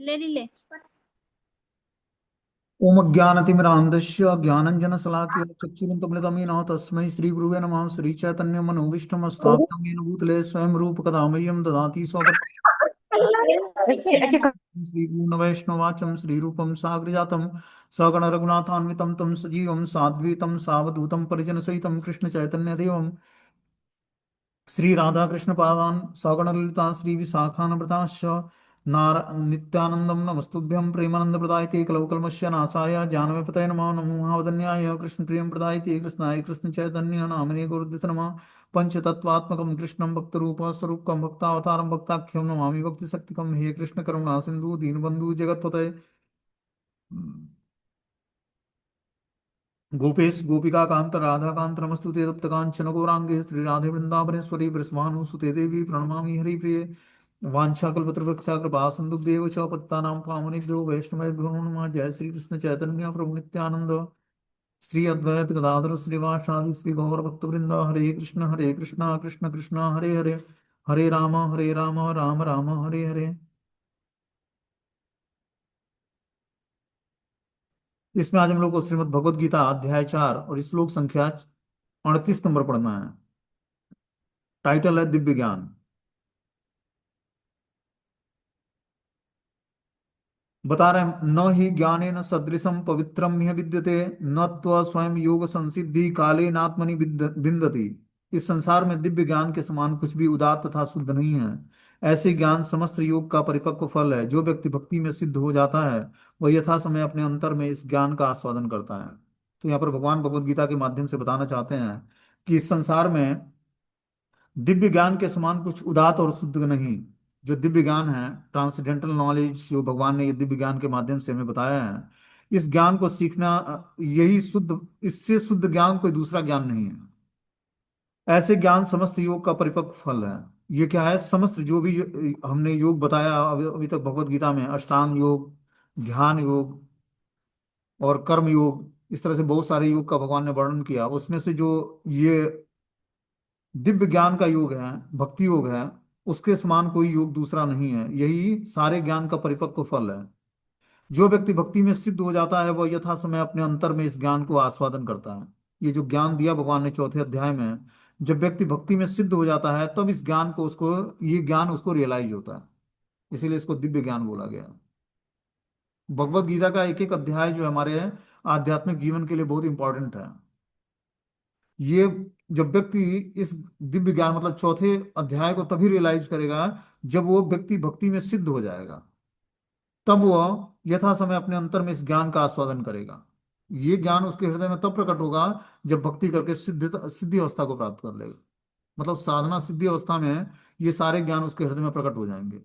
ले ली ले। ओम ज्ञानतिमिरान्धस्य ज्ञानञ्जनशलाकया चक्षुरुन्मिलितमेन तस्मै श्रीगुरुवे नमः। श्रीचैतन्यमनोभीष्टं स्थापितं येन भूतले स्वयं रूप कदा मह्यं ददाति स्वपदान्तं। श्रीपूर्णवैष्णवाचं श्रीरूपं साग्रजातं सगण रघुनाथान्वितं तं सजीवं साद्वैतं सावधूतं परिजनसहितं कृष्णचैतन्यदेवं श्री राधा कृष्ण पादान सगण ललिता श्री विशाखान्विताश्च नार नित्यानंदम नमस्तुभ्यं प्रेमानंद प्रदायते कलौकल्मस्य नाशाय जानवीपतये नमो नमो महावदन्याय कृष्ण प्रियं प्रदायते कृष्णाय कृष्ण चैतन्य नामने गुरुदित नमः पंचतत्वात्मकं कृष्णं भक्तरूप स्वरूपकं भक्तावतारं भक्ताख्यं नमामि भक्तिशक्तिकं हे कृष्ण करुणा सिंधु दीनबंधु जगत्पते गोपेश गोपिका कांत राधा कांत नमस्तुते तप्त कांचन गौरांगे श्री राधे वृंदावनेश्वरी वृषभानुसुते देवी प्रणमामि हरिप्रिये वाञ्छाकल्पतरुवृक्षा कृपा सिन्धुभ्येव च पतितानां पावनेभ्यो वैष्णवेभ्यो नमः। जय श्री कृष्ण चैतन्य प्रभु नित्यानंद श्री अद्वैत गदाधर श्रीवासादि श्री गौर भक्तवृंद हरे कृष्ण कृष्ण कृष्ण हरे हरे हरे राम राम राम हरे हरे। इसमें आज हम लोग को श्रीमद् भगवद गीता अध्याय 4 और श्लोक संख्या 38 नंबर पढ़ना है। टाइटल है दिव्य ज्ञान। बता रहे हैं, न ही ज्ञानेन सदृशम पवित्रम यह विद्यते न त्व स्वयं योग संसिद्धि काले नात्मनि विन्दति। इस संसार में दिव्य ज्ञान के समान कुछ भी उदात्त तथा शुद्ध नहीं है। ऐसे ज्ञान समस्त योग का परिपक्व फल है। जो व्यक्ति भक्ति में सिद्ध हो जाता है वह यथा समय अपने अंतर में इस ज्ञान का आस्वादन करता है। तो यहाँ पर भगवान भगवद गीता के माध्यम से बताना चाहते हैं कि इस संसार में दिव्य ज्ञान के समान कुछ उदात्त और शुद्ध नहीं। जो दिव्य ज्ञान है, ट्रांसडेंटल नॉलेज, जो भगवान ने ये दिव्य ज्ञान के माध्यम से हमें बताया है, इस ज्ञान को सीखना, यही शुद्ध, इससे शुद्ध ज्ञान कोई दूसरा ज्ञान नहीं है। ऐसे ज्ञान समस्त योग का परिपक्व फल है। ये क्या है? समस्त जो भी हमने योग बताया अभी अभी तक भगवत गीता में, अष्टांग योग, ध्यान योग और कर्म योग, इस तरह से बहुत सारे योग का भगवान ने वर्णन किया। उसमें से जो ये दिव्य ज्ञान का योग है, भक्ति योग है, उसके समान कोई योग दूसरा नहीं है। यही सारे ज्ञान का परिपक्व फल है। जो व्यक्ति भक्ति में सिद्ध हो जाता है वह यथा समय अपने अंतर में इस ज्ञान को आस्वादन करता है। ये जो ज्ञान दिया भगवान ने चौथे अध्याय में, जब व्यक्ति भक्ति में सिद्ध हो जाता है तब इस ज्ञान को उसको, ये ज्ञान उसको रियलाइज होता है। इसीलिए इसको दिव्य ज्ञान बोला गया। भगवत गीता का एक एक अध्याय जो हमारे आध्यात्मिक जीवन के लिए बहुत इंपॉर्टेंट है। ये जब व्यक्ति इस दिव्य ज्ञान मतलब चौथे अध्याय को तभी रियलाइज करेगा जब वो व्यक्ति भक्ति में सिद्ध हो जाएगा। तब वह यथा समय अपने अंतर में इस ज्ञान का आस्वादन करेगा। ये ज्ञान उसके हृदय में तब प्रकट होगा जब भक्ति करके सिद्धि अवस्था को प्राप्त कर लेगा। मतलब साधना सिद्धि अवस्था में ये सारे ज्ञान उसके हृदय में प्रकट हो जाएंगे।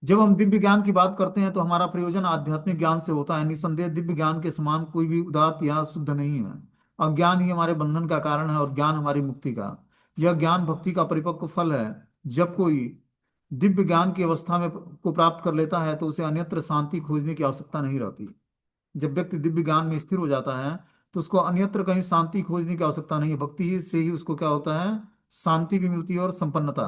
जब हम दिव्य ज्ञान की बात करते हैं तो हमारा प्रयोजन आध्यात्मिक ज्ञान से होता है। निसंदेह दिव्य ज्ञान के समान कोई भी उदात्त या शुद्ध नहीं है। अज्ञान ही हमारे बंधन का कारण है और ज्ञान हमारी मुक्ति का। यह ज्ञान भक्ति का परिपक्व फल है। जब कोई दिव्य ज्ञान की अवस्था में को प्राप्त कर लेता है तो उसे अन्यत्र शांति खोजने की आवश्यकता नहीं रहती। जब व्यक्ति दिव्य ज्ञान में स्थिर हो जाता है तो उसको अन्यत्र कहीं शांति खोजने की आवश्यकता नहीं है। भक्ति ही से ही उसको क्या होता है? शांति भी मिलती है और संपन्नता।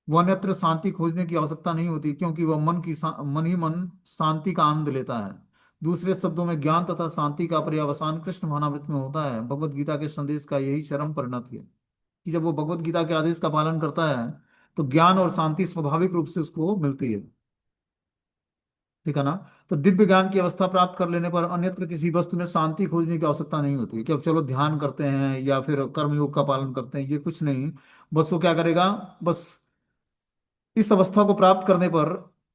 वह अन्यत्र शांति खोजने की आवश्यकता नहीं होती, क्योंकि वह मन ही मन शांति का आनंद लेता है। दूसरे शब्दों में ज्ञान तथा शांति का पर्यवसान कृष्ण भावनामृत में होता है। भगवत गीता के संदेश का यही चरम परिणत है कि जब वो भगवत गीता के आदेश का पालन करता है तो ज्ञान और शांति स्वाभाविक रूप से उसको मिलती है। ठीक है ना? तो दिव्य ज्ञान की अवस्था प्राप्त कर लेने पर अन्यत्र किसी वस्तु में शांति खोजने की आवश्यकता नहीं होती कि अब चलो ध्यान करते हैं या फिर कर्मयोग का पालन करते हैं, ये कुछ नहीं। बस वो क्या करेगा? बस इस अवस्था को प्राप्त करने पर,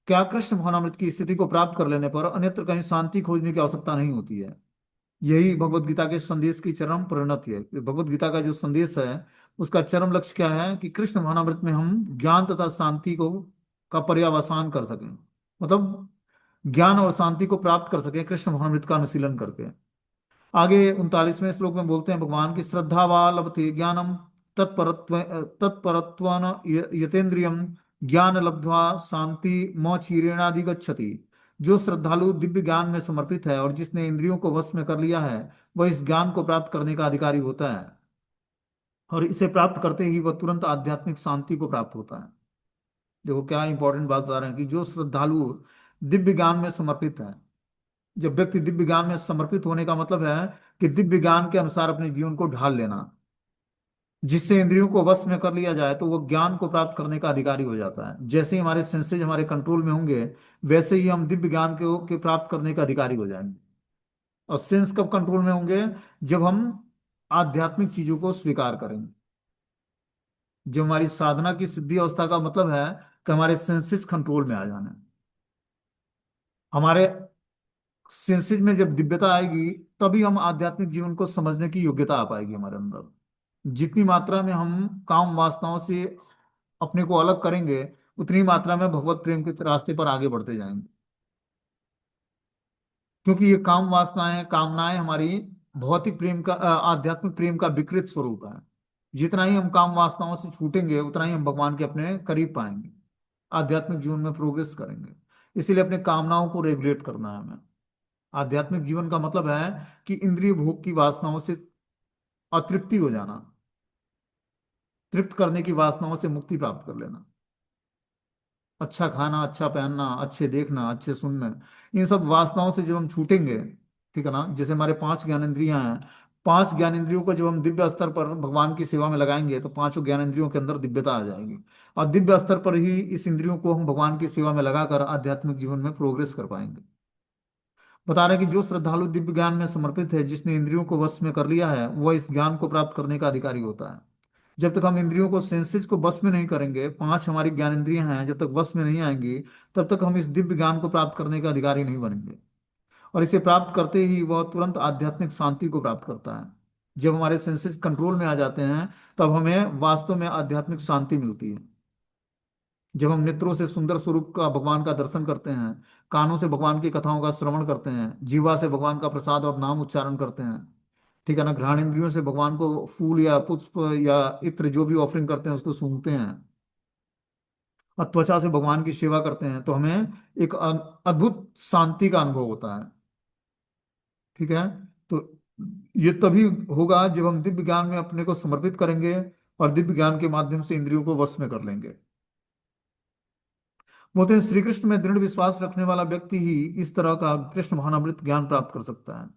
क्या कृष्ण भावनामृत की स्थिति को प्राप्त कर लेने पर अन्यत्र कहीं शांति खोजने की आवश्यकता नहीं होती है। यही भगवत गीता के संदेश की चरम परिणति है। भगवत गीता का जो संदेश है उसका चरम लक्ष्य क्या है? कि कृष्ण भावनामृत में हम ज्ञान तथा शांति को का पर्यवसान कर सकें। मतलब ज्ञान और शांति को प्राप्त कर सकें कृष्ण भावनामृत का अनुशीलन करके। आगे 39वें श्लोक में बोलते हैं भगवान की, श्रद्धा वा लभते ज्ञानम तत्परत्वन यतेन्द्रियम ज्ञान लब्ध्वा शांति मौचीरेणाधिगच्छति। जो श्रद्धालु दिव्य ज्ञान में समर्पित है और जिसने इंद्रियों को वश में कर लिया है वह इस ज्ञान को प्राप्त करने का अधिकारी होता है। और इसे प्राप्त करते ही वह तुरंत आध्यात्मिक शांति को प्राप्त होता है। देखो क्या इंपॉर्टेंट बात बता रहे हैं कि जो श्रद्धालु दिव्य ज्ञान में समर्पित है, जब व्यक्ति दिव्य ज्ञान में समर्पित होने का मतलब है कि दिव्य ज्ञान के अनुसार अपने जीवन को ढाल लेना, जिससे इंद्रियों को वश में कर लिया जाए तो वो ज्ञान को प्राप्त करने का अधिकारी हो जाता है। जैसे ही हमारे सेंसेज हमारे कंट्रोल में होंगे, वैसे ही हम दिव्य ज्ञान के प्राप्त करने का अधिकारी हो जाएंगे। और सेंस कब कंट्रोल में होंगे? जब हम आध्यात्मिक चीजों को स्वीकार करेंगे। जब हमारी साधना की सिद्धि अवस्था का मतलब है कि हमारे सेंसेस कंट्रोल में आ जाना है। हमारे सेंसेस में जब दिव्यता आएगी, तभी हम आध्यात्मिक जीवन को समझने की योग्यता आ पाएगी हमारे अंदर। जितनी मात्रा में हम काम वासनाओं से अपने को अलग करेंगे, उतनी मात्रा में भगवत प्रेम के रास्ते पर आगे बढ़ते जाएंगे। क्योंकि ये काम वासनाएं कामनाएं हमारी भौतिक प्रेम का आध्यात्मिक प्रेम का विकृत स्वरूप है। जितना ही हम काम वासनाओं से छूटेंगे, उतना ही हम भगवान के अपने करीब पाएंगे, आध्यात्मिक जीवन में प्रोग्रेस करेंगे। इसीलिए अपने कामनाओं को रेगुलेट करना है हमें। आध्यात्मिक जीवन का मतलब है कि इंद्रिय भोग की वासनाओं से अतृप्ति हो जाना, तृप्त करने की वासनाओं से मुक्ति प्राप्त कर लेना। अच्छा खाना, अच्छा पहनना, अच्छे देखना, अच्छे सुनना, इन सब वासनाओं से जब हम छूटेंगे, ठीक है ना, जैसे हमारे पांच ज्ञानेंद्रियां हैं, पांच ज्ञानेंद्रियों को जब हम दिव्य स्तर पर भगवान की सेवा में लगाएंगे, तो पांचों ज्ञानेंद्रियों के अंदर दिव्यता आ जाएगी। और दिव्य स्तर पर ही इस इंद्रियों को हम भगवान की सेवा में लगाकर आध्यात्मिक जीवन में प्रोग्रेस कर पाएंगे। बता रहे हैं कि जो श्रद्धालु दिव्य ज्ञान में समर्पित है, जिसने इंद्रियों को वश में कर लिया है, वह इस ज्ञान को प्राप्त करने का अधिकारी होता है। जब तक हम इंद्रियों को सेंसेस को वश में नहीं करेंगे, पांच हमारी ज्ञान इंद्रियां हैं, जब तक वश में नहीं आएंगी, तब तक हम इस दिव्य ज्ञान को प्राप्त करने का अधिकारी नहीं बनेंगे। और इसे प्राप्त करते ही वह तुरंत आध्यात्मिक शांति को प्राप्त करता है। जब हमारे सेंसेस कंट्रोल में आ जाते हैं, तब हमें वास्तव में आध्यात्मिक शांति मिलती है। जब हम नेत्रों से सुंदर स्वरूप का भगवान का दर्शन करते हैं, कानों से भगवान की कथाओं का श्रवण करते हैं, जीवा से भगवान का प्रसाद और नाम उच्चारण करते हैं, ठीक है ना, घ्राण इंद्रियों से भगवान को फूल या पुष्प या इत्र जो भी ऑफरिंग करते हैं उसको सूंघते हैं, और त्वचा से भगवान की सेवा करते हैं, तो हमें एक अद्भुत शांति का अनुभव होता है। ठीक है। तो ये तभी होगा जब हम दिव्य ज्ञान में अपने को समर्पित करेंगे और दिव्य ज्ञान के माध्यम से इंद्रियों को वश में कर लेंगे। बोलते हैं श्री कृष्ण में दृढ़ विश्वास रखने वाला व्यक्ति ही इस तरह का कृष्ण भावनामृत ज्ञान प्राप्त कर सकता है।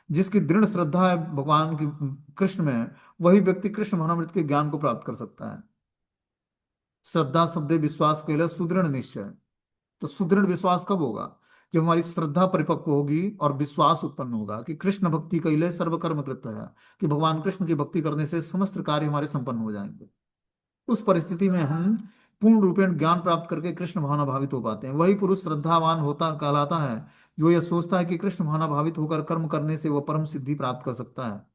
जिसकी दृढ़ श्रद्धा है भगवान की, कृष्ण में, वही व्यक्ति कृष्ण भावनामृत के ज्ञान को प्राप्त कर सकता है। श्रद्धा शब्द विश्वास के लिए सुदृढ़ निश्चय। तो सुदृढ़ विश्वास कब होगा? जब हमारी श्रद्धा परिपक्व होगी और विश्वास उत्पन्न होगा कि कृष्ण भक्ति कैले सर्वकर्म कृत है, कि भगवान कृष्ण की भक्ति करने से समस्त कार्य हमारे संपन्न हो जाएंगे। उस परिस्थिति में हम पूर्ण रूपेण ज्ञान प्राप्त करके कृष्ण भावना भावित हो पाते हैं। वही पुरुष श्रद्धावान होता कहलाता है, जो यह सोचता है कि कृष्ण भावना भावित होकर कर्म करने से वह परम सिद्धि प्राप्त कर सकता है।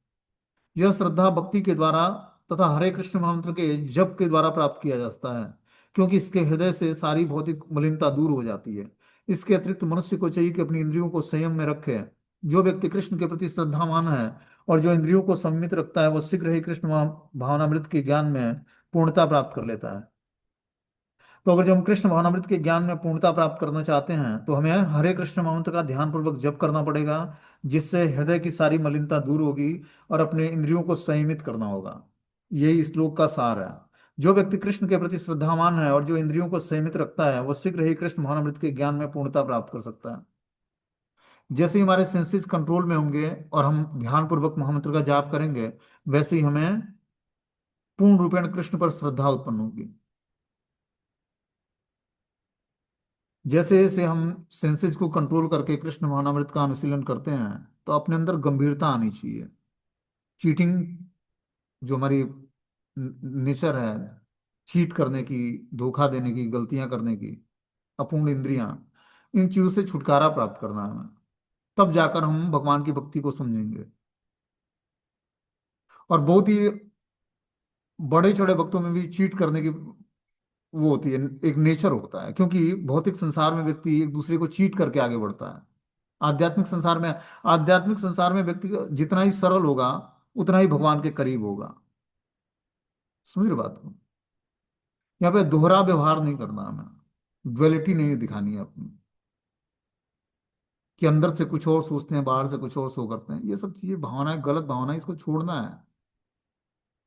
यह श्रद्धा भक्ति के द्वारा तथा हरे कृष्ण मंत्र के जप के द्वारा प्राप्त किया जा सकता है, क्योंकि इसके हृदय से सारी भौतिक मलिनता दूर हो जाती है। इसके अतिरिक्त मनुष्य को चाहिए कि अपनी इंद्रियों को संयम में रखे। जो व्यक्ति कृष्ण के प्रति श्रद्धावान है और जो इंद्रियों को संयमित रखता है, वह शीघ्र ही कृष्ण भावनामृत के ज्ञान में पूर्णता प्राप्त कर लेता है। तो अगर जो हम कृष्ण भावनामृत के ज्ञान में पूर्णता प्राप्त करना चाहते हैं, तो हमें हरे कृष्ण मंत्र का ध्यान पूर्वक जप करना पड़ेगा, जिससे हृदय की सारी मलिनता दूर होगी, और अपने इंद्रियों को संयमित करना होगा। यही इस श्लोक का सार है। जो व्यक्ति कृष्ण के प्रति श्रद्धावान है और जो इंद्रियों को संयमित रखता है, वह शीघ्र ही कृष्ण भावनामृत के ज्ञान में पूर्णता प्राप्त कर सकता है। जैसे ही हमारे सेंसेस कंट्रोल में होंगे और हम ध्यान पूर्वक महामंत्र का जाप करेंगे, वैसे ही हमें पूर्ण रूपेण कृष्ण पर श्रद्धा उत्पन्न होगी। जैसे जैसे हम सेंसेस को कंट्रोल करके कृष्ण भावनामृत का अनुशीलन करते हैं, तो अपने अंदर गंभीरता आनी चाहिए। चीटिंग, जो हमारी नेचर है, चीट करने की, धोखा देने की, गलतियां करने की, अपूर्ण इंद्रियां, इन चीजों से छुटकारा प्राप्त करना है हमें। तब जाकर हम भगवान की भक्ति को समझेंगे। और बहुत ही बड़े चौड़े भक्तों में भी चीट करने की वो होती है, एक नेचर होता है, क्योंकि भौतिक संसार में व्यक्ति एक दूसरे को चीट करके आगे बढ़ता है। आध्यात्मिक संसार में आध्यात्मिक संसार में व्यक्ति जितना ही सरल होगा, उतना ही भगवान के करीब होगा। समझ रहे बात को? यहाँ पे दोहरा व्यवहार नहीं करना हमें, ड्युअलिटी नहीं दिखानी है अपनी, कि अंदर से कुछ और सोचते हैं, बाहर से कुछ और सो करते हैं। ये सब चीजें भावनाएं, गलत भावनाएं, इसको छोड़ना है।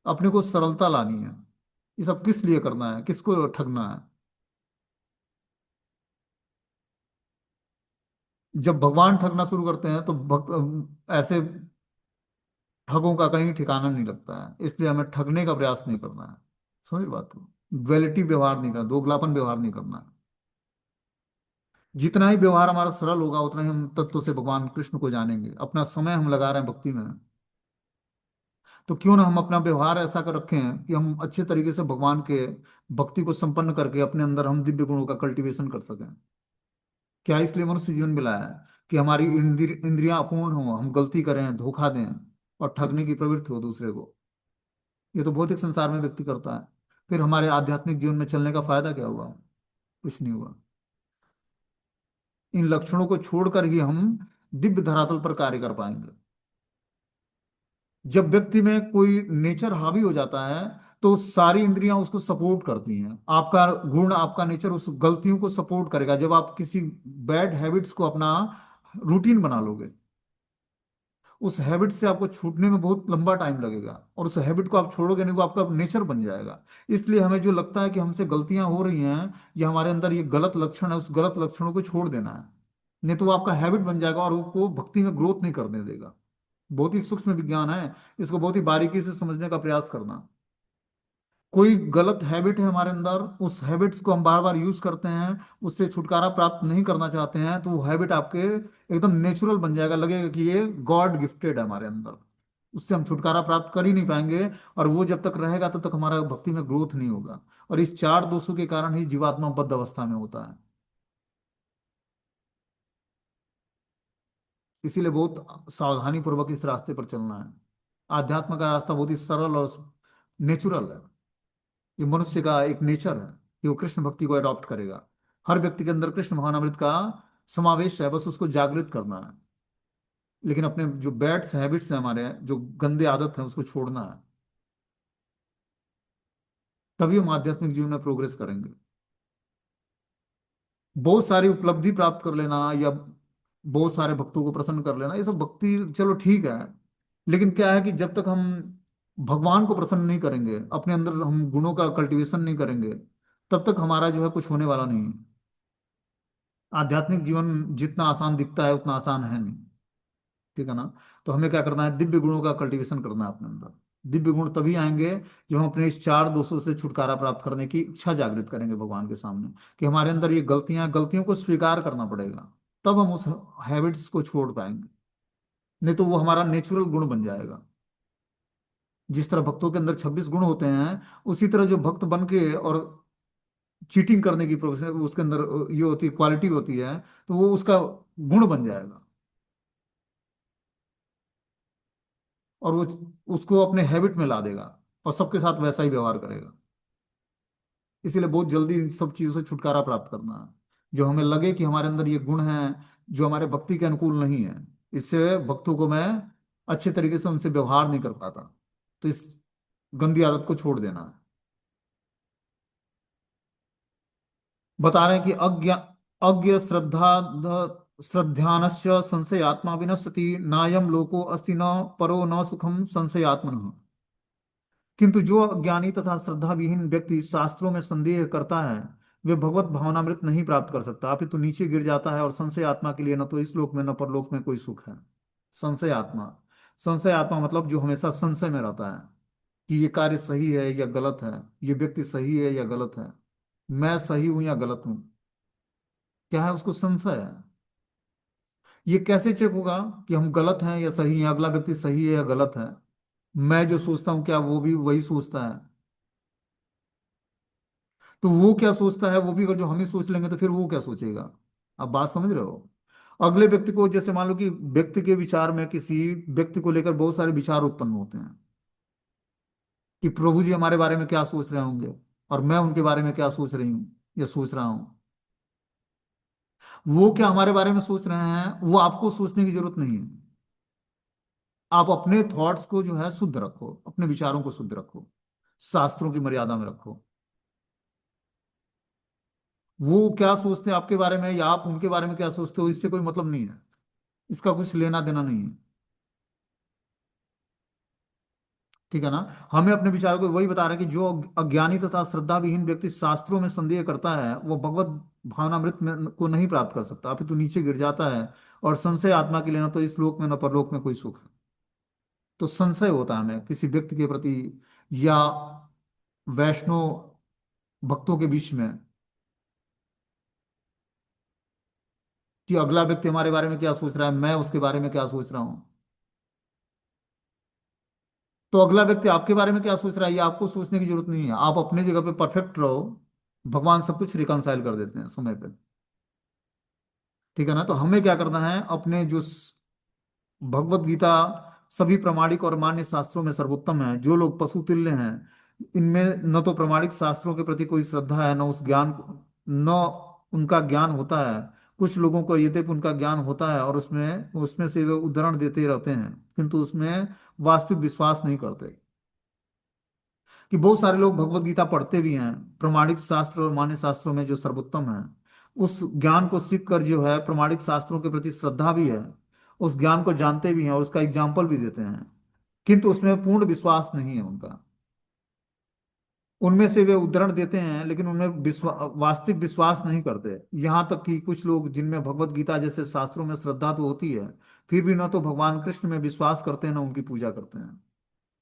अपने को सरलता लानी है। ये सब किस लिए करना है? किसको ठगना है? जब भगवान ठगना शुरू करते हैं तो भक्त ऐसे ठगों का कहीं ठिकाना नहीं लगता है, इसलिए हमें ठगने का प्रयास नहीं करना है। समझ बात को, ड्युअलिटी व्यवहार नहीं करना, दोगलापन व्यवहार नहीं करना है। जितना ही व्यवहार हमारा सरल होगा उतना ही हम तत्व से भगवान कृष्ण को जानेंगे। अपना समय हम लगा रहे हैं भक्ति में, तो क्यों ना हम अपना व्यवहार ऐसा कर रखें कि हम अच्छे तरीके से भगवान के भक्ति को संपन्न करके अपने अंदर हम दिव्य गुणों का कल्टीवेशन कर सकें। क्या इसलिए मनुष्य जीवन मिला है कि हमारी इंद्रियां अपूर्ण हो, हम गलती करें, धोखा दें और ठगने की प्रवृत्ति हो दूसरे को। ये तो भौतिक संसार में व्यक्ति करता है। फिर हमारे आध्यात्मिक जीवन में चलने का फायदा क्या हुआ? कुछ नहीं हुआ। इन लक्षणों को छोड़कर ही हम दिव्य धरातल पर कार्य कर पाएंगे। जब व्यक्ति में कोई नेचर हावी हो जाता है तो सारी इंद्रियां उसको सपोर्ट करती हैं। आपका गुण, आपका नेचर उस गलतियों को सपोर्ट करेगा। जब आप किसी बैड हैबिट्स को अपना रूटीन बना लोगे, उस हैबिट से आपको छूटने में बहुत लंबा टाइम लगेगा, और उस हैबिट को आप छोड़ोगे नहीं, वो आपका नेचर बन जाएगा। इसलिए हमें जो लगता है कि हमसे गलतियां हो रही हैं या हमारे अंदर ये गलत लक्षण है, उस गलत लक्षणों को छोड़ देना है। नहीं तो वो आपका हैबिट बन जाएगा और वो भक्ति में ग्रोथ नहीं करने देगा। बहुत ही सूक्ष्म विज्ञान है, इसको बहुत ही बारीकी से समझने का प्रयास करना। कोई गलत हैबिट है हमारे अंदर, उस हैबिट्स को हम बार बार यूज करते हैं, उससे छुटकारा प्राप्त नहीं करना चाहते हैं, तो वो हैबिट आपके एकदम नेचुरल बन जाएगा, लगेगा कि ये गॉड गिफ्टेड है हमारे अंदर। उससे हम छुटकारा प्राप्त कर ही नहीं पाएंगे, और वो जब तक रहेगा तब तक हमारा भक्ति में ग्रोथ नहीं होगा। और इस चार दोषों के कारण ही जीवात्मा बद्ध अवस्था में होता है। इसीलिए बहुत सावधानी पूर्वक इस रास्ते पर चलना है। आध्यात्म का रास्ता बहुत ही सरल और नेचुरल है। ये मनुष्य का एक नेचर है कि वो कृष्ण भक्ति को अडॉप्ट करेगा। हर व्यक्ति के अंदर कृष्ण भवनामृत का समावेश है, बस उसको जागृत करना है। लेकिन अपने जो बैड्स हैबिट्स हैं, हमारे जो गंदे आदत है, उसको छोड़ना है। तभी हम आध्यात्मिक जीवन में प्रोग्रेस करेंगे। बहुत सारी उपलब्धि प्राप्त कर लेना या बहुत सारे भक्तों को प्रसन्न कर लेना, ये सब भक्ति चलो ठीक है। लेकिन क्या है कि जब तक हम भगवान को प्रसन्न नहीं करेंगे, अपने अंदर हम गुणों का कल्टीवेशन नहीं करेंगे, तब तक हमारा जो है कुछ होने वाला नहीं है। आध्यात्मिक जीवन जितना आसान दिखता है उतना आसान है नहीं। ठीक है ना? तो हमें क्या करना है? दिव्य गुणों का कल्टीवेशन करना है अपने अंदर। दिव्य गुण तभी आएंगे जब हम अपने इस चार दोषों से छुटकारा प्राप्त करने की इच्छा जागृत करेंगे भगवान के सामने, कि हमारे अंदर ये गलतियों को स्वीकार करना पड़ेगा। तब हम उस हैबिट्स को छोड़ पाएंगे। नहीं तो वो हमारा नेचुरल गुण बन जाएगा। जिस तरह भक्तों के अंदर 26 गुण होते हैं, उसी तरह जो भक्त बन के और चीटिंग करने की प्रोफेशन उसके अंदर ये होती है, क्वालिटी होती है, तो वो उसका गुण बन जाएगा। और वो उसको अपने हैबिट में ला देगा और सबके साथ वैसा ही व्यवहार करेगा। इसीलिए बहुत जल्दी इन सब चीजों से छुटकारा प्राप्त करना है। जो हमें लगे कि हमारे अंदर ये गुण हैं जो हमारे भक्ति के अनुकूल नहीं है, इससे भक्तों को मैं अच्छे तरीके से उनसे व्यवहार नहीं कर पाता, तो इस गंदी आदत को छोड़ देना है। बता रहे हैं कि अज्ञ श्रद्धानस्य संशय आत्मा विनश्यति, नायम लोको अस्ति न परो न सुखम संशयात्मन। किंतु जो अज्ञानी तथा श्रद्धा विहीन व्यक्ति शास्त्रों में संदेह करता है, वे भगवत भावनामृत नहीं प्राप्त कर सकता, अपितु नीचे गिर जाता है, और संशय आत्मा के लिए न तो इस लोक में न परलोक में कोई सुख है। संशय आत्मा, संशय आत्मा मतलब जो हमेशा संशय में रहता है कि ये कार्य सही है या गलत है, ये व्यक्ति सही है या गलत है, मैं सही हूं या गलत हूं। क्या है? उसको संशय है। ये कैसे चेक होगा कि हम गलत हैं या सही हैं, अगला व्यक्ति सही है या गलत है? मैं जो सोचता हूँ क्या वो भी वही सोचता है? तो वो क्या सोचता है, वो भी अगर जो हम ही सोच लेंगे तो फिर वो क्या सोचेगा? आप बात समझ रहे हो? अगले व्यक्ति को, जैसे मान लो कि व्यक्ति के विचार में किसी व्यक्ति को लेकर बहुत सारे विचार उत्पन्न होते हैं कि प्रभु जी हमारे बारे में क्या सोच रहे होंगे, और मैं उनके बारे में क्या सोच रही हूँ या सोच रहा हूँ। वो क्या हमारे बारे में सोच रहे हैं, वो आपको सोचने की जरूरत नहीं है। आप अपने थॉट्स को जो है शुद्ध रखो, अपने विचारों को शुद्ध रखो, शास्त्रों की मर्यादा में रखो। वो क्या सोचते हैं आपके बारे में या आप उनके बारे में क्या सोचते हो, इससे कोई मतलब नहीं है। इसका कुछ लेना देना नहीं है। ठीक है ना। हमें अपने विचार को वही बता रहे हैं कि जो अज्ञानी तथा श्रद्धा विहीन व्यक्ति शास्त्रों में संदेह करता है वो भगवत भावनामृत में को नहीं प्राप्त कर सकता, अपितु नीचे गिर जाता है। और संशय आत्मा के लिए न तो इस लोक में न परलोक में कोई सुख है। तो संशय होता है हमें किसी व्यक्ति के प्रति, या वैष्णव भक्तों के बीच में, कि अगला व्यक्ति हमारे बारे में क्या सोच रहा है, मैं उसके बारे में क्या सोच रहा हूँ। तो अगला व्यक्ति आपके बारे में क्या सोच रहा है ये आपको सोचने की जरूरत नहीं है, आप अपने जगह पे परफेक्ट रहो। भगवान सब कुछ रिकंसाइल कर देते हैं समय पे। ठीक है ना। तो हमें क्या करना है, अपने जो भगवत गीता सभी प्रामाणिक और मान्य शास्त्रों में सर्वोत्तम है। जो लोग पशु तुल्य हैं, इनमें न तो प्रामाणिक शास्त्रों के प्रति कोई श्रद्धा है, न उस ज्ञान न उनका ज्ञान होता है। कुछ लोगों को यद्यपि उनका ज्ञान होता है और उसमें उसमें से वे उद्धरण देते रहते हैं, किंतु उसमें वास्तविक विश्वास नहीं करते। कि बहुत सारे लोग भगवत गीता पढ़ते भी हैं, प्रमाणिक शास्त्र और मान्य शास्त्रों में जो सर्वोत्तम है, उस ज्ञान को सीख कर जो है प्रमाणिक शास्त्रों के प्रति श्रद्धा भी है, उस ज्ञान को जानते भी हैं और उसका एग्जाम्पल भी देते हैं, किंतु उसमें पूर्ण विश्वास नहीं है उनका। उनमें से वे उद्धरण देते हैं लेकिन उनमें वास्तविक विश्वास नहीं करते। यहाँ तक कि कुछ लोग जिनमें भगवत गीता जैसे शास्त्रों में श्रद्धा तो होती है, फिर भी न तो भगवान कृष्ण में विश्वास करते हैं, न उनकी पूजा करते हैं।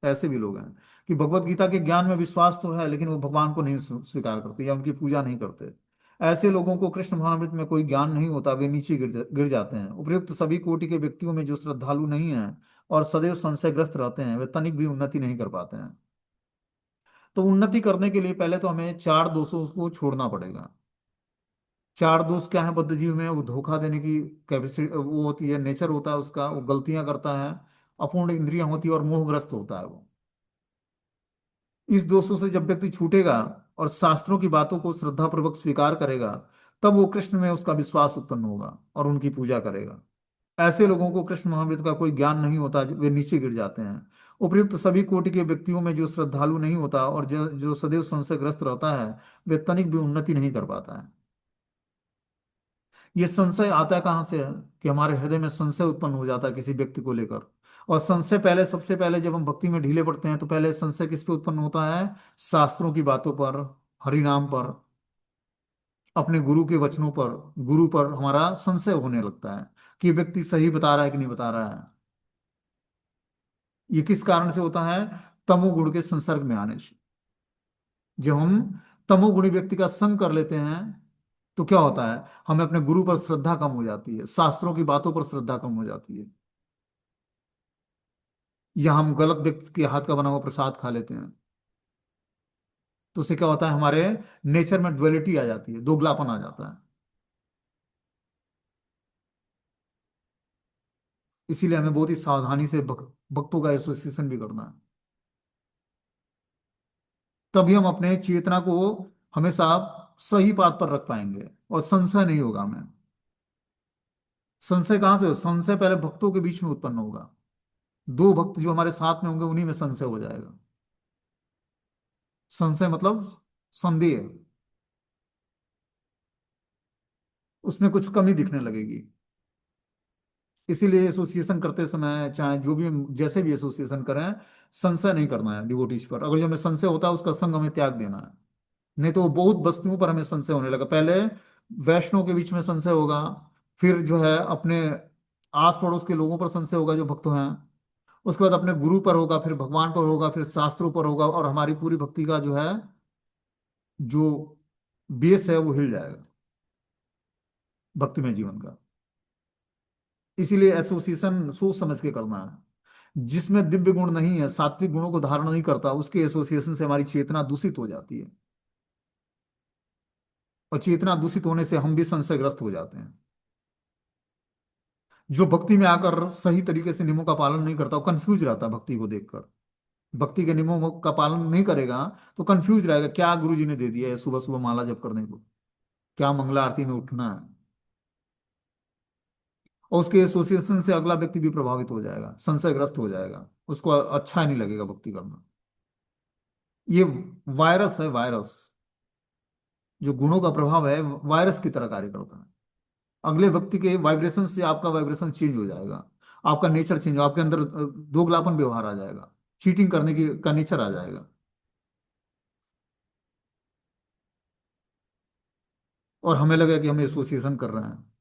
ऐसे भी लोग हैं कि भगवत गीता के ज्ञान में विश्वास तो है लेकिन वो भगवान को नहीं स्वीकार करते या उनकी पूजा नहीं करते। ऐसे लोगों को कृष्ण भावनामृत में कोई ज्ञान नहीं होता, वे नीचे गिर जाते हैं। उपयुक्त सभी कोटि के व्यक्तियों में जो श्रद्धालु नहीं है और सदैव संशयग्रस्त रहते हैं, वे तनिक भी उन्नति नहीं कर पाते हैं। तो उन्नति करने के लिए पहले तो हमें चार दोषों को छोड़ना पड़ेगा। चार दोष क्या है बद्ध जीव में, वो धोखा देने की कैपेसिटी वो होती है, नेचर होता है उसका, वो गलतियां करता है, अपूर्ण इंद्रियां होती है और मोहग्रस्त होता है वो। इस दोषों से जब व्यक्ति छूटेगा और शास्त्रों की बातों को श्रद्धापूर्वक स्वीकार करेगा, तब वो कृष्ण में उसका विश्वास उत्पन्न होगा और उनकी पूजा करेगा। ऐसे लोगों को कृष्ण महामृत का कोई ज्ञान नहीं होता, वे नीचे गिर जाते हैं। उपयुक्त सभी कोटि के व्यक्तियों में जो श्रद्धालु नहीं होता और जो सदैव संशयग्रस्त रहता है, वे तनिक भी उन्नति नहीं कर पाता है। ये संशय आता है कहाँ से है, कि हमारे हृदय में संशय उत्पन्न हो जाता है किसी व्यक्ति को लेकर। और संशय पहले, सबसे पहले जब हम भक्ति में ढीले पड़ते हैं तो पहले संशय किस पे उत्पन्न होता है, शास्त्रों की बातों पर, हरिनाम पर, अपने गुरु के वचनों पर, गुरु पर हमारा संशय होने लगता है कि ये व्यक्ति सही बता रहा है कि नहीं बता रहा है। ये किस कारण से होता है, तमोगुण के संसर्ग में आने से। जब हम तमोगुणी व्यक्ति का संग कर लेते हैं तो क्या होता है, हमें अपने गुरु पर श्रद्धा कम हो जाती है, शास्त्रों की बातों पर श्रद्धा कम हो जाती है, या हम गलत व्यक्ति के हाथ का बना हुआ प्रसाद खा लेते हैं। तो उससे क्या होता है, हमारे नेचर में डुअलिटी आ जाती है, दोगलापन आ जाता है। इसीलिए हमें बहुत ही सावधानी से भक्तों का एसोसिएशन भी करना है। तभी हम अपने चेतना को हमेशा सही पाथ पर रख पाएंगे और संशय नहीं होगा हमें। संशय कहां से हो, संशय पहले भक्तों के बीच में उत्पन्न होगा। दो भक्त जो हमारे साथ में होंगे उन्हीं में संशय हो जाएगा। संशय मतलब संदेह, उसमें कुछ कमी दिखने लगेगी। इसीलिए एसोसिएशन करते समय, चाहे जो भी हम जैसे भी एसोसिएशन करें, संशय नहीं करना है डिवोटीज पर। अगर जो हमें संशय होता है उसका संग हमें त्याग देना है। नहीं तो बहुत वस्तुओं पर हमें संशय होने लगा। पहले वैष्णव के बीच में संशय होगा, फिर जो है अपने आस पड़ोस के लोगों पर संशय होगा जो भक्त हैं, उसके बाद अपने गुरु पर होगा, फिर भगवान पर होगा, फिर शास्त्रों पर होगा, और हमारी पूरी भक्ति का जो है, जो बेस है वो हिल जाएगा भक्तिमय जीवन का। इसीलिए एसोसिएशन सोच समझ के करना है। जिसमें दिव्य गुण नहीं है, सात्विक गुणों को धारण नहीं करता, उसके एसोसिएशन से हमारी चेतना दूषित हो जाती है, और चेतना दूषित होने से हम भी संशयग्रस्त हो जाते हैं। जो भक्ति में आकर सही तरीके से नियमों का पालन नहीं करता, वो कंफ्यूज रहता है भक्ति को देखकर। भक्ति के नियमों का पालन नहीं करेगा तो कंफ्यूज रहेगा, क्या गुरु जी ने दे दिया है सुबह सुबह माला जप करने को, क्या मंगला आरती में उठना है। और उसके एसोसिएशन से अगला व्यक्ति भी प्रभावित हो जाएगा, संशयग्रस्त हो जाएगा, उसको अच्छा नहीं लगेगा भक्ति करना। ये वायरस है, वायरस। जो गुणों का प्रभाव है वायरस की तरह कार्य करता है। अगले व्यक्ति के वाइब्रेशन से आपका वाइब्रेशन चेंज हो जाएगा, आपका नेचर चेंज हो, आपके अंदर दोगलापन व्यवहार आ जाएगा। चीटिंग करने की का नेचर आ जाएगा। और हमें लगेगा कि हम एसोसिएशन कर रहे हैं।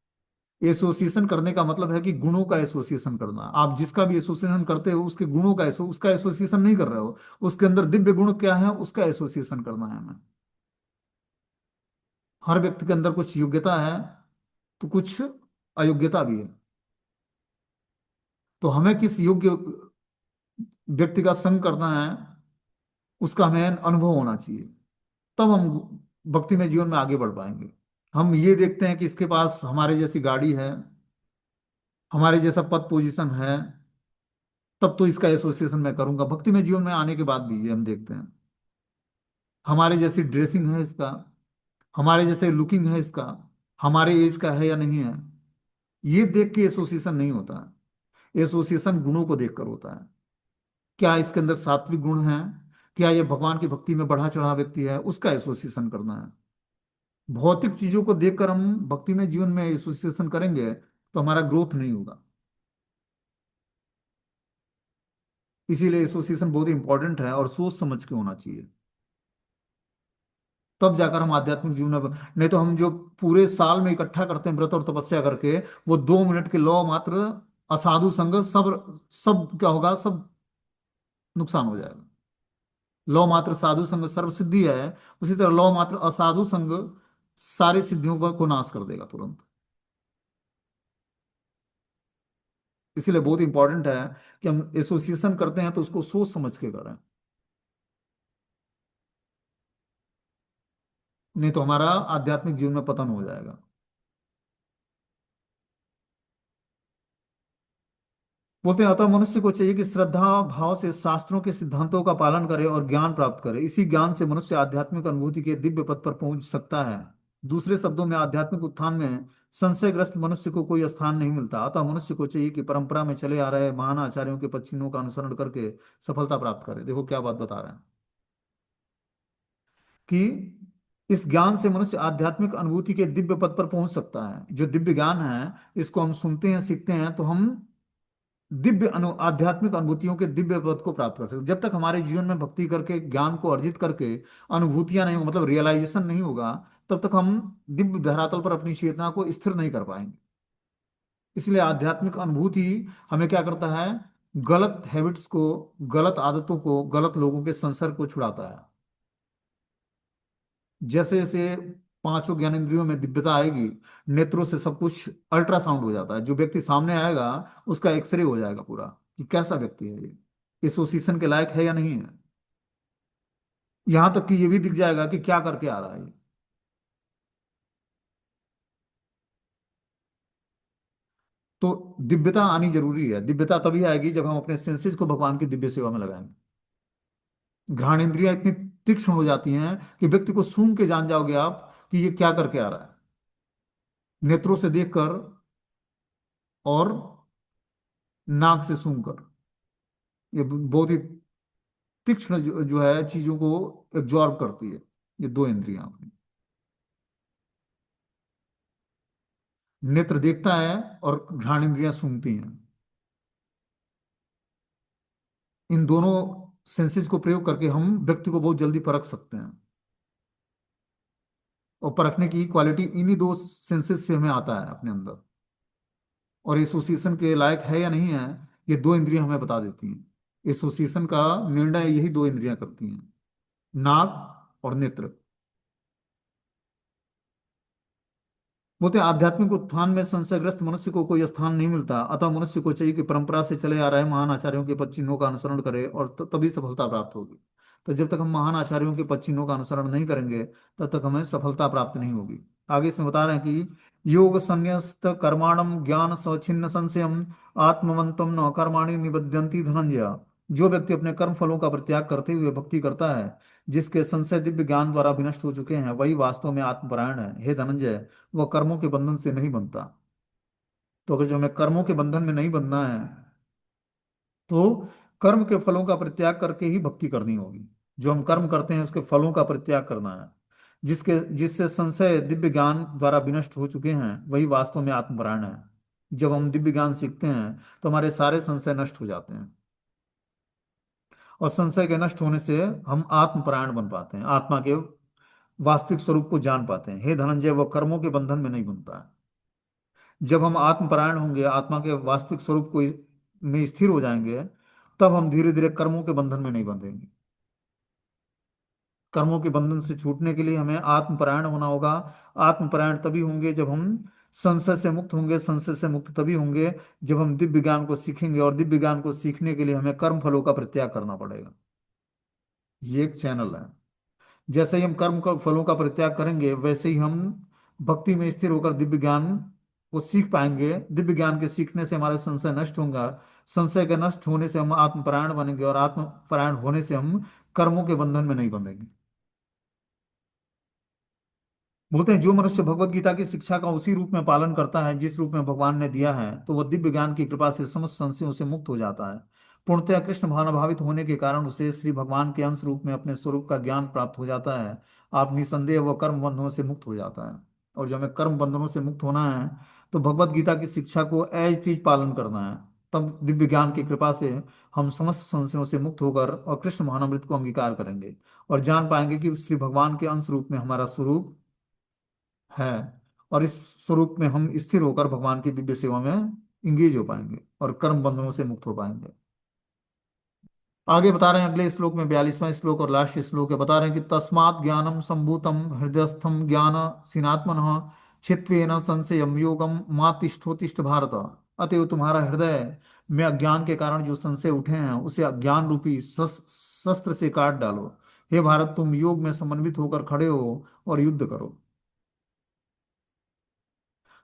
एसोसिएशन करने का मतलब है कि गुणों का एसोसिएशन करना। आप जिसका भी एसोसिएशन करते हो उसके गुणों का उसका एसोसिएशन नहीं कर रहे हो। उसके अंदर दिव्य गुण क्या है उसका एसोसिएशन करना है हमें। हर व्यक्ति के अंदर कुछ योग्यता है तो कुछ अयोग्यता भी है। तो हमें किस योग्य व्यक्ति का संग करना है उसका हमें अनुभव होना चाहिए। तब हम भक्ति में जीवन में आगे बढ़ पाएंगे। हम ये देखते हैं कि इसके पास हमारे जैसी गाड़ी है, हमारे जैसा पद पोजीशन है, तब तो इसका एसोसिएशन मैं करूंगा। भक्ति में जीवन में आने के बाद भी ये हम देखते हैं, हमारे जैसी ड्रेसिंग है इसका, हमारे जैसे लुकिंग है इसका, हमारे एज का है या नहीं है, ये देख के एसोसिएशन नहीं होता है। एसोसिएशन गुणों को देखकर होता है। क्या इसके अंदर सात्विक गुण है, क्या ये भगवान की भक्ति में बढ़ा चढ़ा व्यक्ति है, उसका एसोसिएशन करना है। भौतिक चीजों को देखकर हम भक्ति में जीवन में एसोसिएशन करेंगे तो हमारा ग्रोथ नहीं होगा। इसीलिए एसोसिएशन बहुत इंपॉर्टेंट है और सोच समझ के होना चाहिए। तब जाकर हम आध्यात्मिक जीवन में, नहीं तो हम जो पूरे साल में इकट्ठा करते हैं व्रत और तपस्या करके, वो 2 मिनट के लौ मात्र असाधु संग सब, सब क्या होगा, सब नुकसान हो जाएगा। लौ मात्र साधु संग सर्व सिद्धि है, उसी तरह लौ मात्र असाधु संग सारी सिद्धियों को नाश कर देगा तुरंत। इसीलिए बहुत इंपॉर्टेंट है कि हम एसोसिएशन करते हैं तो उसको सोच समझ के करें। नहीं तो हमारा आध्यात्मिक जीवन में पतन हो जाएगा। बोलते हैं अतः मनुष्य को चाहिए कि श्रद्धा भाव से शास्त्रों के सिद्धांतों का पालन करे और ज्ञान प्राप्त करे। इसी ज्ञान से मनुष्य आध्यात्मिक अनुभूति के दिव्य पद पर पहुंच सकता है। दूसरे शब्दों में आध्यात्मिक उत्थान में संशयग्रस्त मनुष्य को कोई स्थान नहीं मिलता। अतः मनुष्य को चाहिए कि परंपरा में चले आ रहे महान आचार्यों के पद चिन्हों का अनुसरण करके सफलता प्राप्त करे। देखो क्या बात बता रहे हैं कि इस ज्ञान से मनुष्य आध्यात्मिक अनुभूति के दिव्य पद पर पहुंच सकता है। जो दिव्य ज्ञान है इसको हम सुनते हैं सीखते हैं तो हम दिव्य आध्यात्मिक अनुभूतियों के दिव्य पद को प्राप्त कर सकते। जब तक हमारे जीवन में भक्ति करके ज्ञान को अर्जित करके अनुभूतियां नहीं हो, मतलब रियलाइजेशन नहीं होगा, तब तक हम दिव्य धरातल पर अपनी चेतना को स्थिर नहीं कर पाएंगे। इसलिए आध्यात्मिक अनुभूति हमें क्या करता है, गलत हैबिट्स को, गलत आदतों को, गलत लोगों के संसर्ग को छुड़ाता है। जैसे जैसे पांचों ज्ञानेंद्रियों में दिव्यता आएगी, नेत्रों से सब कुछ अल्ट्रासाउंड हो जाता है। जो व्यक्ति सामने आएगा उसका एक्सरे हो जाएगा पूरा कि कैसा व्यक्ति है ये, एसोसिएशन के लायक है या नहीं है। यहां तक कि ये भी दिख जाएगा कि क्या करके आ रहा है ये। तो दिव्यता आनी जरूरी है। दिव्यता तभी आएगी जब हम अपने सेंसेस को भगवान की दिव्य सेवा में लगाएंगे। घ्राणेन्द्रियां इतनी तीक्ष्ण हो जाती हैं कि व्यक्ति को सूंघ के जान जाओगे आप कि ये क्या करके आ रहा है, नेत्रों से देखकर और नाक से सूंघकर। ये बहुत ही तीक्ष्ण जो है चीजों को एब्जॉर्ब करती है ये दो इंद्रियां अपनी। नेत्र देखता है और घ्राण इंद्रियां सूंघती हैं। इन दोनों सेंसेस को प्रयोग करके हम व्यक्ति को बहुत जल्दी परख सकते हैं। और परखने की क्वालिटी इन्हीं दो सेंसेस से हमें आता है अपने अंदर। और एसोसिएशन के लायक है या नहीं है, ये दो इंद्रियां हमें बता देती हैं। एसोसिएशन का निर्णय यही दो इंद्रियां करती हैं, नाक और नेत्र। बोलते हैं आध्यात्मिक उत्थान में संशयग्रस्त मनुष्य को कोई स्थान नहीं मिलता। अतः मनुष्य को चाहिए कि परंपरा से चले आ रहे महान आचार्यों के पद चिन्हों का अनुसरण करे और तभी सफलता प्राप्त होगी। तो जब तक हम महान आचार्यों के पद चिन्हों का अनुसरण नहीं करेंगे तब तक हमें सफलता प्राप्त नहीं होगी। आगे इसमें बता रहे हैं कि योग संन्यस्त कर्माणम ज्ञान सवच्छिन्न संशयम आत्मवंतम न कर्माणि निबध्यन्ति धनंजय। जो व्यक्ति अपने कर्म फलों का परित्याग करते हुए भक्ति करता है, जिसके संशय दिव्य ज्ञान द्वारा विनष्ट हो चुके हैं, वही वास्तव में आत्मपरायण है। हे धनंजय, वह कर्मों के बंधन से नहीं बनता। तो अगर जो हमें कर्मों के बंधन में नहीं बनना है तो कर्म के फलों का परित्याग करके ही भक्ति करनी होगी। जो हम कर्म करते हैं उसके फलों का परित्याग करना है। जिससे संशय दिव्य ज्ञान द्वारा विनष्ट हो चुके हैं, वही वास्तव में आत्मपरायण है। जब हम दिव्य ज्ञान सीखते हैं तो हमारे सारे संशय नष्ट हो जाते हैं। और संशय के नष्ट होने से हम आत्मपरायण बन पाते हैं, आत्मा के वास्तविक स्वरूप को जान पाते हैं। हे धनंजय, वह कर्मों के बंधन में नहीं बनता है। जब हम आत्मपरायण होंगे, आत्मा के वास्तविक स्वरूप को में स्थिर हो जाएंगे, तब हम धीरे धीरे कर्मों के बंधन में नहीं बंधेंगे। कर्मों के बंधन से छूटने के लिए हमें आत्मपरायण होना होगा। आत्मपरायण तभी होंगे जब हम संशय से मुक्त होंगे। संशय से मुक्त तभी होंगे जब हम दिव्य ज्ञान को सीखेंगे, और दिव्य ज्ञान को सीखने के लिए हमें कर्म फलों का परित्याग करना पड़ेगा। ये एक चैनल है। जैसे ही हम कर्म का फलों का परित्याग करेंगे, वैसे ही हम भक्ति में स्थिर होकर दिव्य ज्ञान को सीख पाएंगे। दिव्य ज्ञान के सीखने से हमारा संशय नष्ट होगा। संशय के नष्ट होने से हम आत्मपरायण बनेंगे, और आत्मपरायण होने से हम कर्मों के बंधन में नहीं बंधेंगे। बोलते हैं जो मनुष्य भगवत गीता की शिक्षा का उसी रूप में पालन करता है जिस रूप में भगवान ने दिया है, तो वह दिव्य ज्ञान की कृपा से समस्त संशयों से मुक्त हो जाता है। पूर्णतया कृष्ण भावनाभावित होने के कारण उसे श्री भगवान के अंश रूप में अपने स्वरूप का ज्ञान प्राप्त हो जाता है। आप निसंदेह वह कर्म बंधनों से मुक्त हो जाता है। और जो हमें कर्म बंधनों से मुक्त होना है, तो भगवत गीता की शिक्षा को एज चीज पालन करना है। तब दिव्य ज्ञान की कृपा से हम समस्त संशयों से मुक्त होकर और कृष्ण महानमृत को अंगीकार करेंगे, और जान पाएंगे कि श्री भगवान के अंश रूप में हमारा स्वरूप है। और इस स्वरूप में हम स्थिर होकर भगवान की दिव्य सेवा में इंगेज हो पाएंगे और कर्म बंधनों से मुक्त हो पाएंगे। आगे बता रहे हैं अगले श्लोक में, 42वां श्लोक और लास्ट श्लोक है। बता रहे हैं कि तस्मात् ज्ञानम संभूतम हृदयस्थम ज्ञान सिनात्मन छित्त्वेन संशयम योगम मा तिष्ठोतिष्ठ भारत। अतएव तुम्हारा हृदय में अज्ञान के कारण जो संशय उठे हैं, उसे अज्ञान रूपी शस्त्र से काट डालो। हे भारत, तुम योग में समन्वित होकर खड़े हो और युद्ध करो।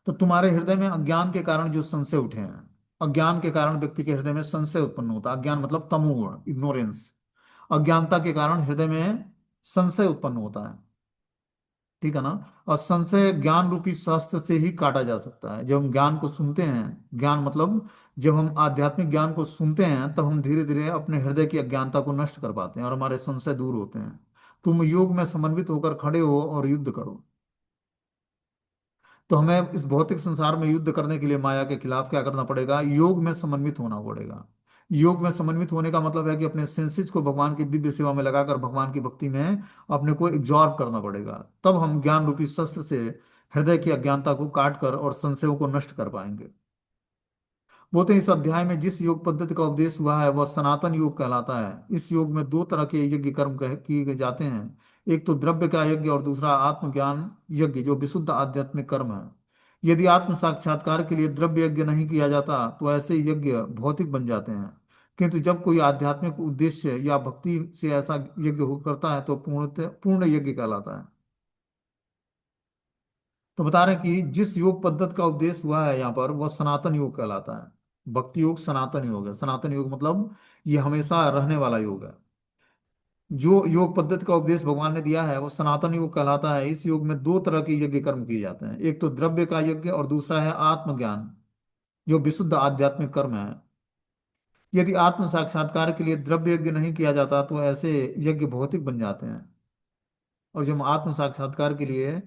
तो तुम्हारे हृदय में अज्ञान के कारण जो संशय उठे हैं, अज्ञान के कारण व्यक्ति के हृदय में संशय उत्पन्न होता है। अज्ञान मतलब तमोगुण, इग्नोरेंस। अज्ञानता के कारण हृदय में संशय उत्पन्न होता है। ठीक है ना। और संशय ज्ञान रूपी शस्त्र से ही काटा जा सकता है। जब हम ज्ञान को सुनते हैं, ज्ञान मतलब जब हम आध्यात्मिक ज्ञान को सुनते हैं, तब हम धीरे धीरे अपने हृदय की अज्ञानता को नष्ट कर पाते हैं और हमारे संशय दूर होते हैं। तुम योग में समन्वित होकर खड़े हो और युद्ध करो। तो हमें इस भौतिक संसार में युद्ध करने के लिए माया के खिलाफ क्या करना पड़ेगा? योग में समन्वित होना पड़ेगा। योग में समन्वित होने का मतलब है कि अपने सेंसेस को भगवान की दिव्य सेवा में लगाकर भगवान की भक्ति में अपने को एग्जॉर्ब करना पड़ेगा। तब हम ज्ञान रूपी शस्त्र से हृदय की अज्ञानता को काट कर और संशयों को नष्ट कर पाएंगे। बोलते हैं इस अध्याय में जिस योग पद्धति का उपदेश हुआ है, वह सनातन योग कहलाता है। इस योग में दो तरह के यज्ञ कर्म किए जाते हैं। एक तो द्रव्य का यज्ञ और दूसरा आत्मज्ञान यज्ञ, जो विशुद्ध आध्यात्मिक कर्म है। यदि आत्म साक्षात्कार के लिए द्रव्य यज्ञ नहीं किया जाता, तो ऐसे यज्ञ भौतिक बन जाते हैं। किंतु जब कोई आध्यात्मिक उद्देश्य या भक्ति से ऐसा यज्ञ करता है, तो पूर्ण यज्ञ कहलाता है। तो बता रहे हैं कि जिस योग पद्धति का उपदेश हुआ है यहाँ पर, वह सनातन योग कहलाता है। भक्ति योग सनातन योग है। सनातन योग मतलब ये हमेशा रहने वाला योग है। जो योग पद्धति का उपदेश भगवान ने दिया है, वो सनातन योग कहलाता है। इस योग में दो तरह के यज्ञ कर्म किए जाते हैं। एक तो द्रव्य का यज्ञ और दूसरा है आत्मज्ञान, जो विशुद्ध आध्यात्मिक कर्म है। यदि आत्म साक्षात्कार के लिए द्रव्य यज्ञ नहीं किया जाता, तो ऐसे यज्ञ भौतिक बन जाते हैं। और जब हम आत्म साक्षात्कार के लिए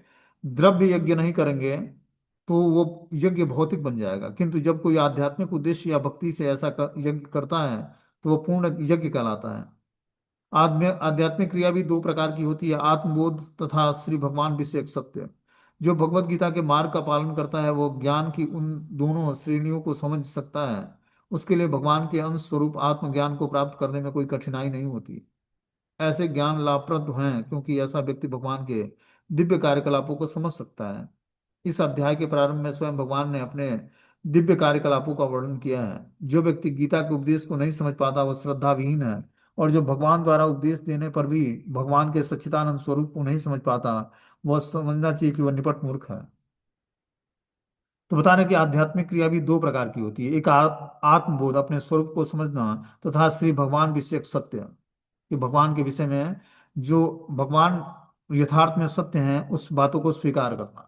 द्रव्य यज्ञ नहीं करेंगे, तो वो यज्ञ भौतिक बन जाएगा। किंतु जब कोई आध्यात्मिक उद्देश्य या भक्ति से ऐसा यज्ञ करता है, तो वो पूर्ण यज्ञ कहलाता है। आध्यात्मिक क्रिया भी दो प्रकार की होती है, आत्मबोध तथा श्री भगवान विषयक सत्य। जो भगवत गीता के मार्ग का पालन करता है, वो ज्ञान की उन दोनों श्रेणियों को समझ सकता है। उसके लिए भगवान के अंश स्वरूप आत्मज्ञान को प्राप्त करने में कोई कठिनाई नहीं होती। ऐसे ज्ञान लाभप्रद हैं क्योंकि ऐसा व्यक्ति भगवान के दिव्य कार्यकलापों को समझ सकता है। इस अध्याय के प्रारंभ में स्वयं भगवान ने अपने दिव्य कार्यकलापों का वर्णन किया है। जो व्यक्ति गीता के उपदेश को नहीं समझ पाता, वह श्रद्धाविहीन है। और जो भगवान द्वारा उपदेश देने पर भी भगवान के सच्चिदानंद स्वरूप को नहीं समझ पाता, वह समझना चाहिए कि वह निपट मूर्ख है। तो बता रहे हैं कि आध्यात्मिक क्रिया भी दो प्रकार की होती है। एक आत्मबोध, अपने स्वरूप को समझना, तथा श्री भगवान विषयक सत्य, कि भगवान के विषय में जो भगवान यथार्थ में सत्य हैं, उस बातों को स्वीकार करना।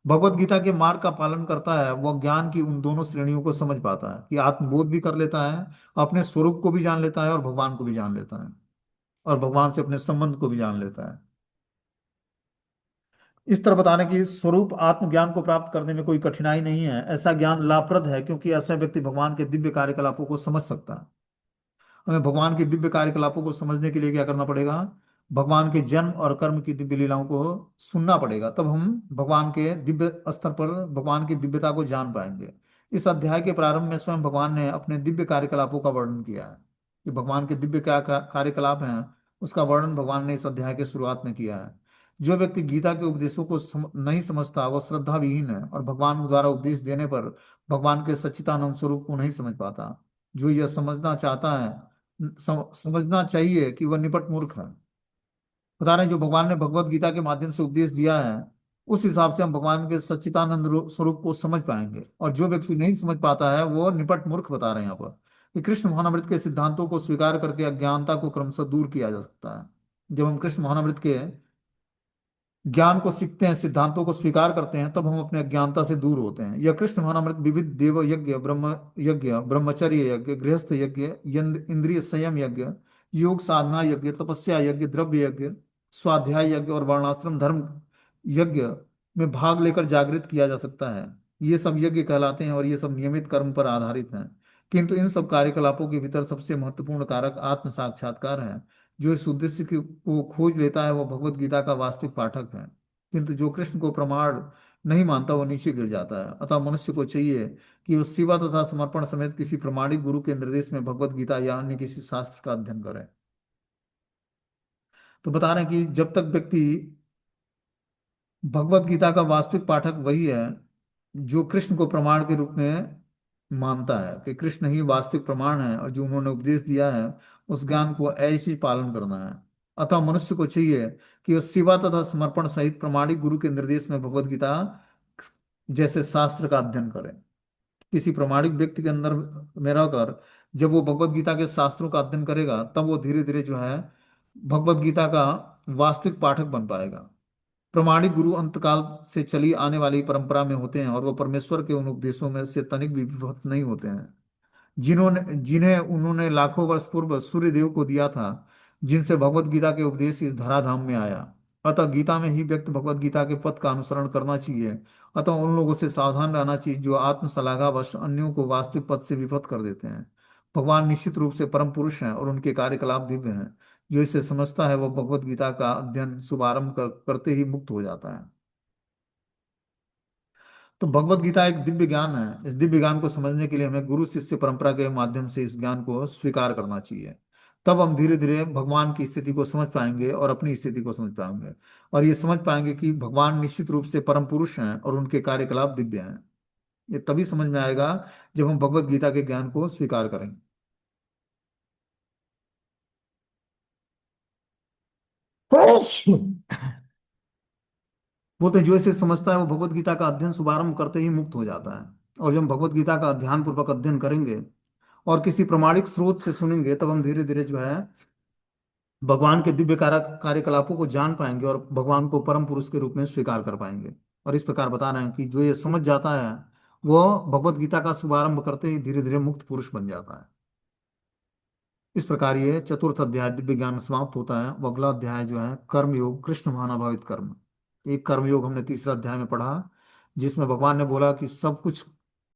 भगवत गीता के मार्ग का पालन करता है, वह ज्ञान की उन दोनों श्रेणियों को समझ पाता है कि आत्मबोध भी कर लेता है, अपने स्वरूप को भी जान लेता है और भगवान को भी जान लेता है, और भगवान से अपने संबंध को भी जान लेता है। इस तरह बताने की स्वरूप आत्मज्ञान को प्राप्त करने में कोई कठिनाई नहीं है। ऐसा ज्ञान लाभप्रद है क्योंकि ऐसा व्यक्ति भगवान के दिव्य कार्यकलापों को समझ सकता है। हमें भगवान के दिव्य कार्यकलापों को समझने के लिए क्या करना पड़ेगा? भगवान के जन्म और कर्म की दिव्य लीलाओं को सुनना पड़ेगा, तब हम भगवान के दिव्य स्तर पर भगवान की दिव्यता को जान पाएंगे। इस अध्याय के प्रारंभ में स्वयं भगवान ने अपने दिव्य कार्यकलापों का वर्णन किया है। कि भगवान के दिव्य क्या कार्यकलाप हैं, उसका वर्णन भगवान ने इस अध्याय के शुरुआत में किया है। जो व्यक्ति गीता के उपदेशों को नहीं समझता, वह श्रद्धा विहीन है और भगवान द्वारा उपदेश देने पर भगवान के सच्चिदानंद स्वरूप को नहीं समझ पाता। जो यह समझना चाहता है, समझना चाहिए कि वह निपट मूर्ख है। बता रहे हैं, जो भगवान ने भगवत गीता के माध्यम से उपदेश दिया है, उस हिसाब से हम भगवान के सच्चिदानंद स्वरूप को समझ पाएंगे। और जो व्यक्ति नहीं समझ पाता है, वो निपट मूर्ख बता रहे हैं यहाँ पर। कि कृष्ण मोहनामृत के सिद्धांतों को स्वीकार करके अज्ञानता को क्रमशः दूर किया जा सकता है। जब हम कृष्ण मोहनामृत के ज्ञान को सीखते हैं, सिद्धांतों को स्वीकार करते हैं, तब हम अपने अज्ञानता से दूर होते हैं। यह कृष्ण भावनामृत विविध देव यज्ञ, ब्रह्म यज्ञ, ब्रह्मचर्य यज्ञ, गृहस्थ यज्ञ, इंद्रिय संयम यज्ञ, योग साधना यज्ञ, तपस्या यज्ञ, द्रव्य यज्ञ, स्वाध्याय यज्ञ और वर्णाश्रम धर्म यज्ञ में भाग लेकर जागृत किया जा सकता है। ये सब यज्ञ कहलाते हैं और ये सब नियमित कर्म पर आधारित हैं। किंतु इन सब कार्यकलापों के भीतर सबसे महत्वपूर्ण कारक आत्म साक्षात्कार है। जो इस उद्देश्य की को खोज लेता है, वो भगवत गीता का वास्तविक पाठक है। किंतु जो कृष्ण को प्रमाण नहीं मानता, वो नीचे गिर जाता है। अतः मनुष्य को चाहिए कि वो सेवा तथा समर्पण समेत किसी प्रमाणिक गुरु के निर्देश में भगवत गीता या अन्य किसी शास्त्र का अध्ययन करे। तो बता रहे हैं कि जब तक व्यक्ति भगवत गीता का वास्तविक पाठक वही है जो कृष्ण को प्रमाण के रूप में मानता है कि कृष्ण ही वास्तविक प्रमाण है और जो उन्होंने उपदेश दिया है, उस ज्ञान को ऐसे ही पालन करना है। अतः मनुष्य को चाहिए कि वह सेवा तथा समर्पण सहित प्रमाणिक गुरु के निर्देश में भगवत गीता जैसे शास्त्र का अध्ययन करे। किसी प्रमाणिक व्यक्ति के अंदर में रहकर जब वो भगवत गीता के शास्त्रों का अध्ययन करेगा, तब वो धीरे धीरे जो है भगवत गीता का वास्तविक पाठक बन पाएगा। प्रमाणिक गुरु अंतकाल से चली आने वाली परंपरा में होते हैं और वो परमेश्वर के उन उपदेशों में से तनिक भी विभक्त नहीं होते हैं जिन्हें उन्होंने लाखों वर्ष पूर्व सूर्य देव को दिया था, जिनसे भगवत गीता के उपदेश इस धराधाम में आया। अतः गीता में ही व्यक्त भगवत गीता के पथ का अनुसरण करना चाहिए। अतः उन लोगों से सावधान रहना चाहिए जो आत्मशलाघावश अन्यों को वास्तविक पथ से विपथ कर देते हैं। भगवान निश्चित रूप से परम पुरुष हैं और उनके कार्यकलाप दिव्य हैं। जो इसे समझता है, वह भगवत गीता का अध्ययन शुभारंभ करते ही मुक्त हो जाता है। तो भगवत गीता एक दिव्य ज्ञान है। इस दिव्य ज्ञान को समझने के लिए हमें गुरु शिष्य परंपरा के माध्यम से इस ज्ञान को स्वीकार करना चाहिए। तब हम धीरे धीरे भगवान की स्थिति को समझ पाएंगे और अपनी स्थिति को समझ पाएंगे। और ये समझ पाएंगे कि भगवान निश्चित रूप से परम पुरुष हैं और उनके कार्यकलाप दिव्य हैं। ये तभी समझ में आएगा जब हम भगवत गीता के ज्ञान को स्वीकार करेंगे। बोलते हैं जो इसे समझता है, वो भगवत गीता का अध्ययन शुभारंभ करते ही मुक्त हो जाता है। और जब हम भगवत गीता का ध्यान पूर्वक अध्ययन करेंगे और किसी प्रमाणिक स्रोत से सुनेंगे, तब हम धीरे धीरे जो है भगवान के दिव्य कार्यकलापों को जान पाएंगे और भगवान को परम पुरुष के रूप में स्वीकार कर पाएंगे। और इस प्रकार बता रहे हैं कि जो ये समझ जाता है, वो भगवत गीता का शुभारंभ करते ही धीरे धीरे मुक्त पुरुष बन जाता है। इस प्रकार ये चतुर्थ अध्याय दिव्य ज्ञान समाप्त होता है। वो अगला अध्याय जो है कर्म योग, कृष्ण भावनाभावित कर्म। एक कर्म योग हमने तीसरा अध्याय में पढ़ा, जिसमें भगवान ने बोला कि सब कुछ